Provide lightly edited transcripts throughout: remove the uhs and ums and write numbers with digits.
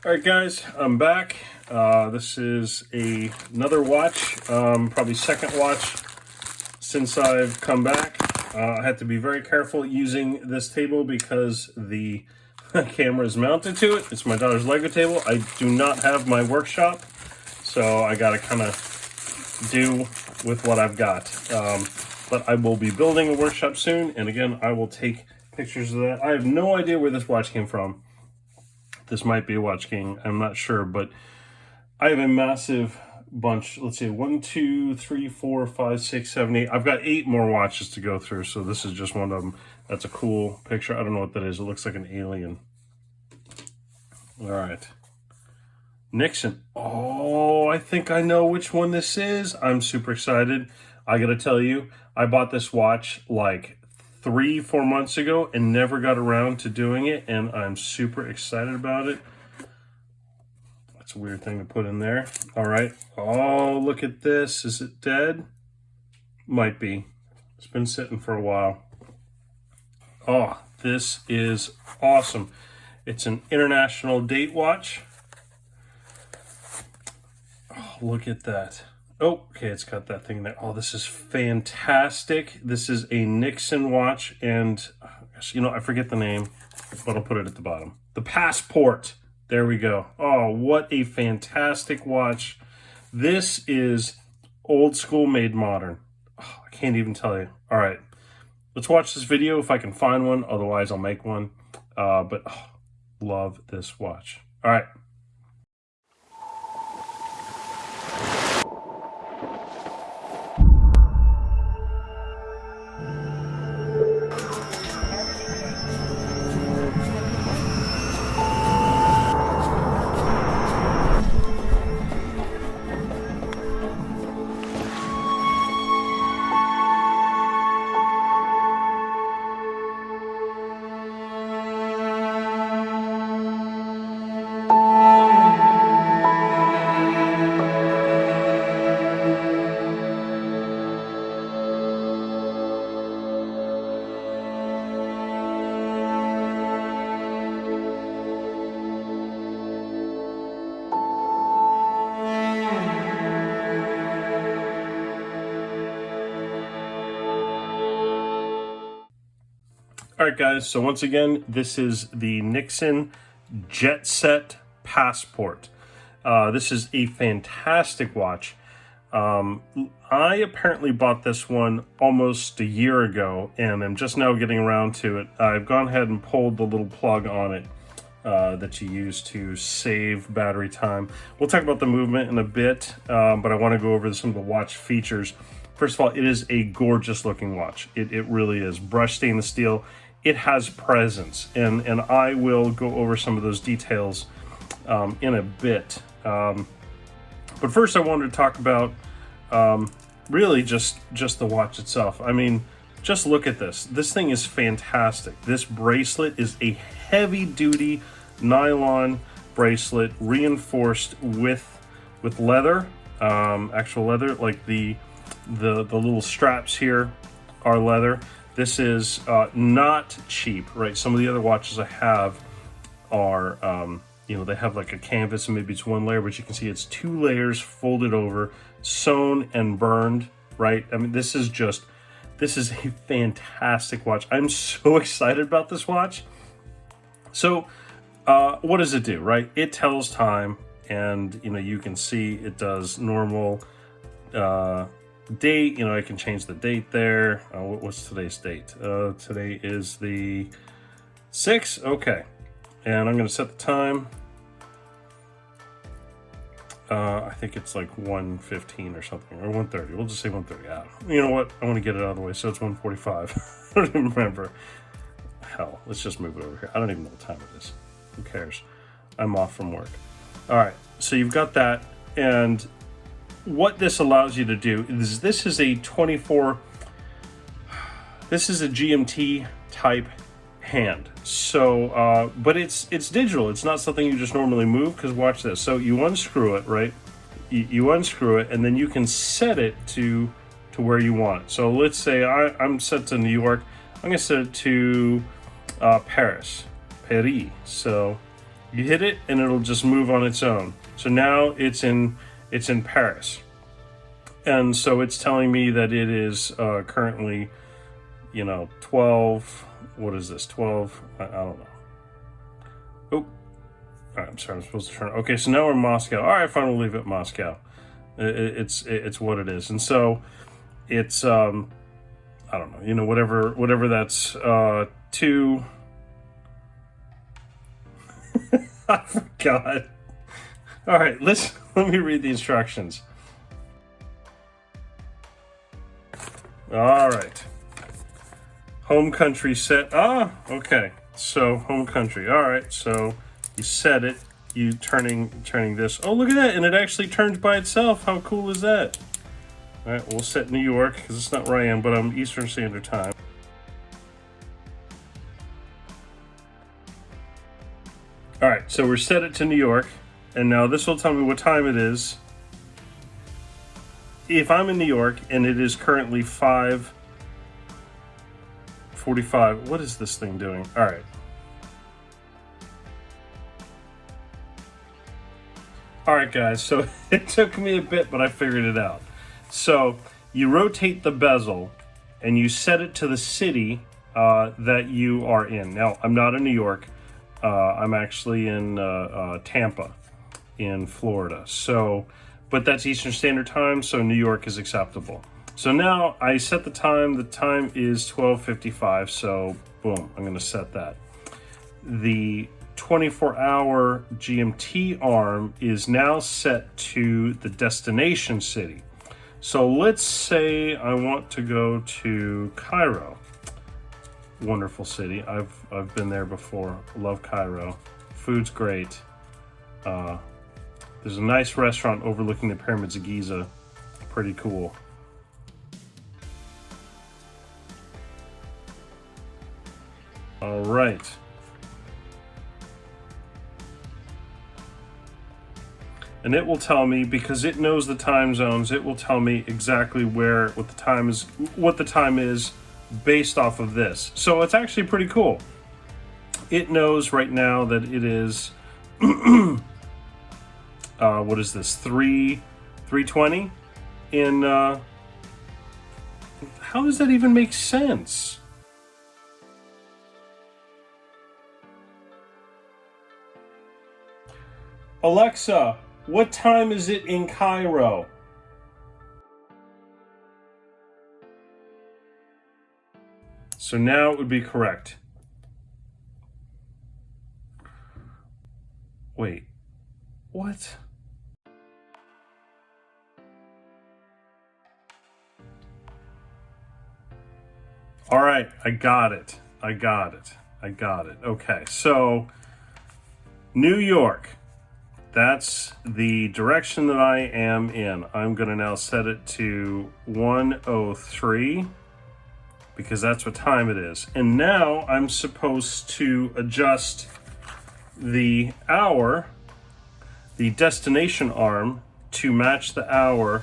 All right, guys, I'm back. This is another watch, probably second watch since I've come back. I had to be very careful using this table because the camera is mounted to it. It's my daughter's Lego table. I do not have my workshop, so I got to kind of do with what I've got. But I will be building a workshop soon, and again, I will take pictures of that. I have no idea where this watch came from. This might be a Watch King, I'm not sure, but I have a massive bunch. Let's see, 1, 2, 3, 4, 5, 6, 7, 8. I've got 8 more watches to go through, so this is just one of them. That's a cool picture. I don't know what that is. It looks like an alien. All right. Nixon. Oh, I think I know which one this is. I'm super excited. I gotta tell you, I bought this watch like 3-4 months ago and never got around to doing it, and I'm super excited about it. That's a weird thing to put in there. All right. Oh, look at this. Is it dead? Might be. It's been sitting for a while. Oh, this is awesome. It's an international date watch. Oh, look at that. Oh, okay, it's got that thing there. Oh, this is fantastic. This is a Nixon watch, and you know, I forget the name, but I'll put it at the bottom. The Passport. There we go. Oh, what a fantastic watch. This is old school made modern. Oh, I can't even tell you. All right, let's watch this video if I can find one. Otherwise, I'll make one. But love this watch. All right. All right, guys, so once again, this is the Nixon Jet Set Passport. This is a fantastic watch. I apparently bought this one almost a year ago, and I'm just now getting around to it. I've gone ahead and pulled the little plug on it that you use to save battery time. We'll talk about the movement in a bit, but I want to go over some of the watch features. First of all, it is a gorgeous looking watch. It really is. Brushed stainless steel. It has presence, and I will go over some of those details in a bit. But first I wanted to talk about really just the watch itself. I mean, just look at this. This thing is fantastic. This bracelet is a heavy-duty nylon bracelet reinforced with leather, actual leather, like the little straps here are leather. This is not cheap, right? Some of the other watches I have are, you know, they have like a canvas and maybe it's one layer, but you can see it's 2 layers folded over, sewn and burned, right? I mean, this is a fantastic watch. I'm so excited about this watch. So what does it do, right? It tells time, and, you know, you can see it does normal date. You know, I can change the date there. What's today's date? Today is the 6th. Okay, and I'm going to set the time. I think it's like 1:15 or something, or 1:30. We'll just say 1:30. Yeah. You know what? I want to get it out of the way, so it's 1:45. I don't even remember. Hell, let's just move it over here. I don't even know what time it is. Who cares? I'm off from work. All right, so you've got that, and what this allows you to do is this is a GMT type hand. So, but it's digital. It's not something you just normally move, because watch this. So you unscrew it, right? You unscrew it, and then you can set it to where you want it. So let's say I'm set to New York. I'm gonna set it to Paris. So You hit it and it'll just move on its own. So now it's in Paris. And so it's telling me that it is currently, 12, what is this, 12, I don't know. Oh, all right, I'm sorry, I'm supposed to turn. Okay, so now we're in Moscow. All right, fine, we'll leave it Moscow. It's what it is. And so it's, I don't know, whatever that's, 2, I forgot. All right, let me read the instructions. All right. Home country set. Okay. So home country. All right. So you set it. You turning this. Oh, look at that! And it actually turns by itself. How cool is that? All right. We'll set New York because it's not where I am, but I'm Eastern Standard Time. All right. So we're set it to New York, and now this will tell me what time it is. If I'm in New York and it is currently 5:45, what is this thing doing? All right. All right, guys, so it took me a bit, but I figured it out. So you rotate the bezel and you set it to the city that you are in. Now, I'm not in New York. I'm actually in Tampa in Florida. So, but that's Eastern Standard Time, so New York is acceptable. So now I set the time. The time is 12:55, so boom, I'm gonna set that. The 24-hour GMT arm is now set to the destination city. So let's say I want to go to Cairo. Wonderful city. I've been there before. Love Cairo. Food's great. There's a nice restaurant overlooking the pyramids of Giza. Pretty cool. All right. And it will tell me, because it knows the time zones, it will tell me exactly what the time is based off of this. So it's actually pretty cool. It knows right now that it is what is this, 3:20 in how does that even make sense? Alexa, what time is it in Cairo? So now it would be correct. Wait, what? All right, I got it. Okay, so New York. That's the direction that I am in. I'm going to now set it to 1:03 because that's what time it is. And now I'm supposed to adjust the hour, the destination arm, to match the hour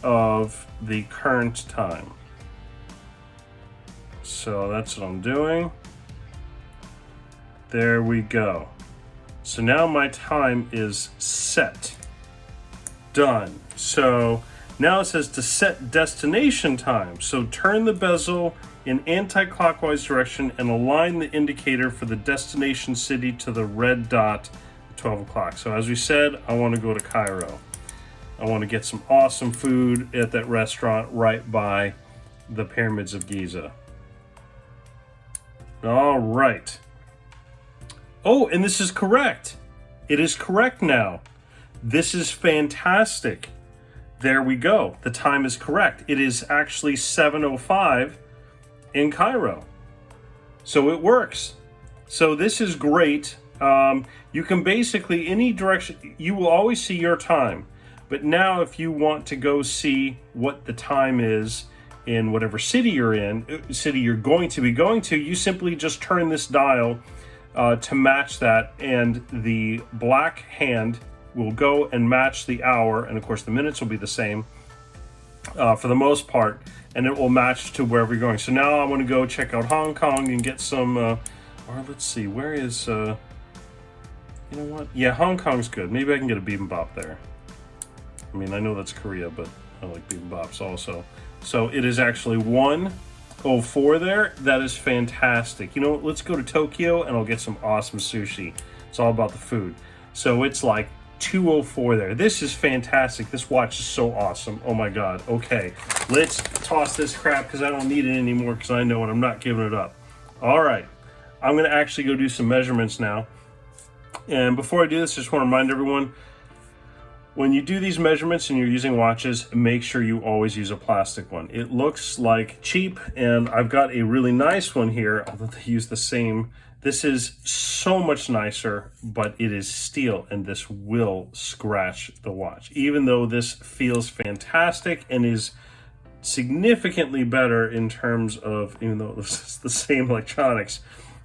of the current time. So that's what I'm doing. There we go. So now my time is set. Done. So now it says to set destination time. So turn the bezel in anti-clockwise direction and align the indicator for the destination city to the red dot at 12 o'clock. So as we said, I want to go to Cairo. I want to get some awesome food at that restaurant right by the pyramids of Giza. All right. Oh, and this is correct. It is correct now. This is fantastic. There we go. The time is correct. It is actually 7:05 in Cairo. So it works. So this is great. You can basically, any direction, you will always see your time. But now if you want to go see what the time is in whatever city you're going to be going to, you simply just turn this dial to match that, and the black hand will go and match the hour, and of course the minutes will be the same for the most part, and it will match to wherever you're going. So now I want to go check out Hong Kong and get some, or let's see, where is, You know what? Yeah, Hong Kong's good. Maybe I can get a bibimbap there. I mean, I know that's Korea, but I like bibimbaps also. So it is actually 104 there. That is fantastic. You know what? Let's go to Tokyo and I'll get some awesome sushi. It's all about the food. So it's like 204 there. This is fantastic. This watch is so awesome. Oh my God. Okay, let's toss this crap because I don't need it anymore because I know it. I'm not giving it up. All right, I'm going to actually go do some measurements now. And before I do this, I just want to remind everyone, when you do these measurements and you're using watches, make sure you always use a plastic one. It looks like cheap, and I've got a really nice one here, although they use the same. This is so much nicer, but it is steel, and this will scratch the watch. Even though this feels fantastic and is significantly better in terms of, even though this is the same electronics,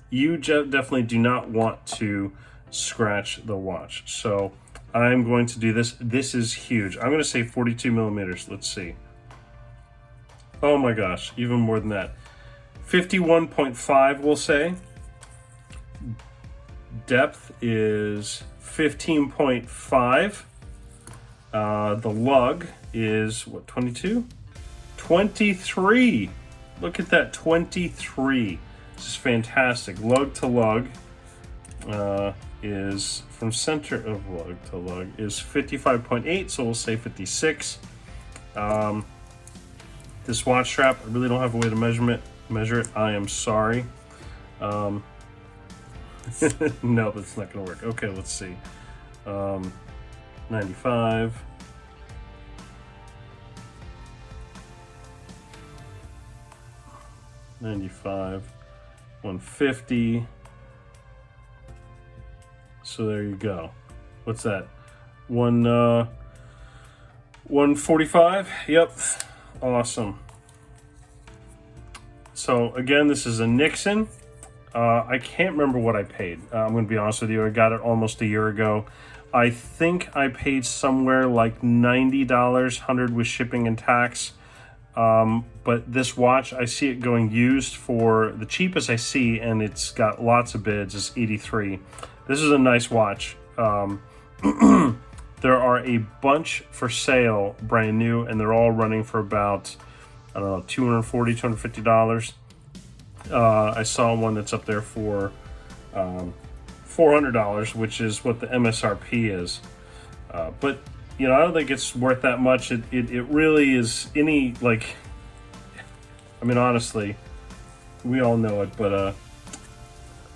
you definitely do not want to scratch the watch. So I'm going to do this. This is huge. I'm going to say 42 millimeters. Let's see. Oh my gosh, even more than that. 51.5, we'll say. Depth is 15.5. The lug is what, 22? 23. Look at that, 23. This is fantastic. Lug to lug is from center of lug to lug is 55.8, so we'll say 56. This watch strap, I really don't have a way to measure it. I am sorry. No, that's not gonna work. Okay, let's see. 95. $95, 150. So there you go. What's that? 145. Yep. Awesome. So again, this is a Nixon. I can't remember what I paid. I'm going to be honest with you. I got it almost a year ago. I think I paid somewhere like $90, $100 with shipping and tax. But this watch, I see it going used for the cheapest I see, and it's got lots of bids. It's $83. This is a nice watch. There are a bunch for sale, brand new, and they're all running for about, I don't know, $240, $250. I saw one that's up there for $400, which is what the MSRP is. But you know, I don't think it's worth that much. It really is any, like, I mean, honestly, we all know it, but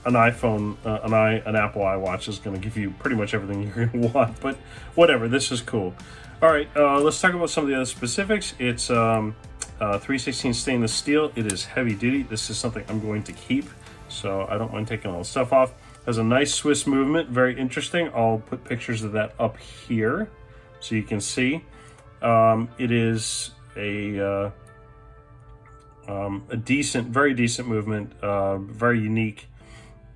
an iPhone, an Apple iWatch is going to give you pretty much everything you're going to want. But whatever, this is cool. All right, let's talk about some of the other specifics. It's 316 stainless steel. It is heavy duty. This is something I'm going to keep, so I don't mind taking all the stuff off. Has a nice Swiss movement, very interesting. I'll put pictures of that up here so you can see. It is a decent, very decent movement, very unique.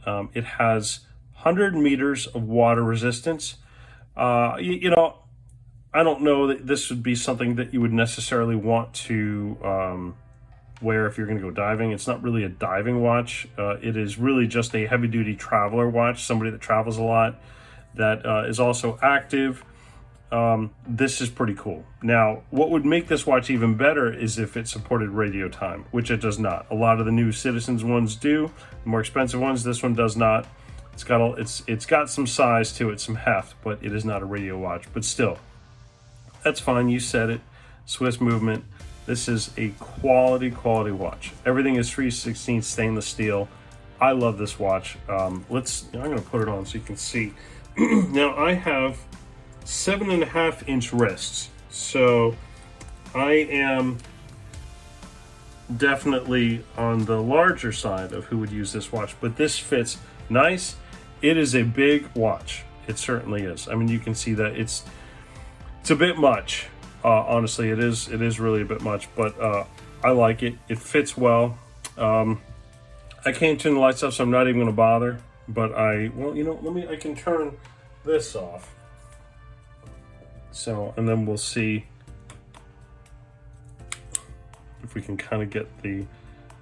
It has 100 meters of water resistance. You know, I don't know that this would be something that you would necessarily want to wear if you're going to go diving. It's not really a diving watch. It is really just a heavy-duty traveler watch, somebody that travels a lot, that is also active. This is pretty cool. Now, what would make this watch even better is if it supported radio time, which it does not. A lot of the new Citizens ones do, the more expensive ones. This one does not. It's got some size to it, some heft, but it is not a radio watch. But still, that's fine. You said it. Swiss movement. This is a quality watch. Everything is 316 stainless steel. I love this watch. I'm going to put it on so you can see. Now, I have 7.5-inch wrists, so I am definitely on the larger side of who would use this watch, but this fits nice. It is a big watch. It certainly is. I mean, you can see that it's a bit much. Honestly, it is really a bit much, but I like it. It fits well. I can't turn the lights off, so I'm not even going to bother. But well, you know, I can turn this off. So, and then we'll see if we can kind of get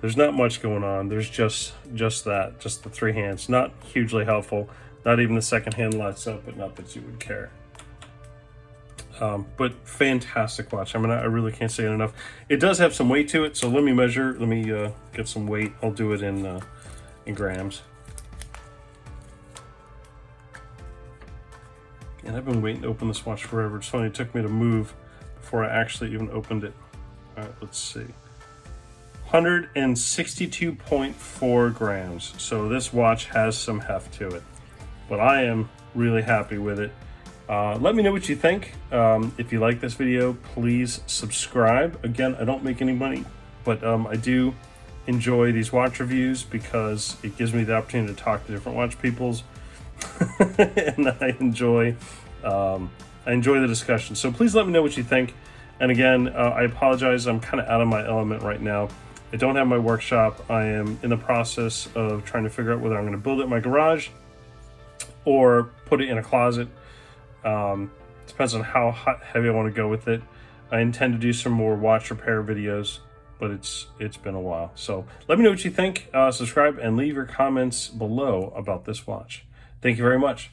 there's not much going on. There's just the three hands. Not hugely helpful. Not even the second hand lights up, but not that you would care. But fantastic watch. I mean, I really can't say it enough. It does have some weight to it, so let me measure. Let me get some weight. I'll do it in grams. And I've been waiting to open this watch forever. It's funny, it took me to move before I actually even opened it. All right, let's see. 162.4 grams. So this watch has some heft to it, but I am really happy with it. Let me know what you think. If you like this video, please subscribe. Again, I don't make any money, but I do enjoy these watch reviews because it gives me the opportunity to talk to different watch peoples. And I enjoy the discussion. So please let me know what you think. And again, I apologize. I'm kind of out of my element right now. I don't have my workshop. I am in the process of trying to figure out whether I'm going to build it in my garage or put it in a closet. Depends on how heavy I want to go with it. I intend to do some more watch repair videos, but it's been a while. So let me know what you think. Subscribe and leave your comments below about this watch. Thank you very much.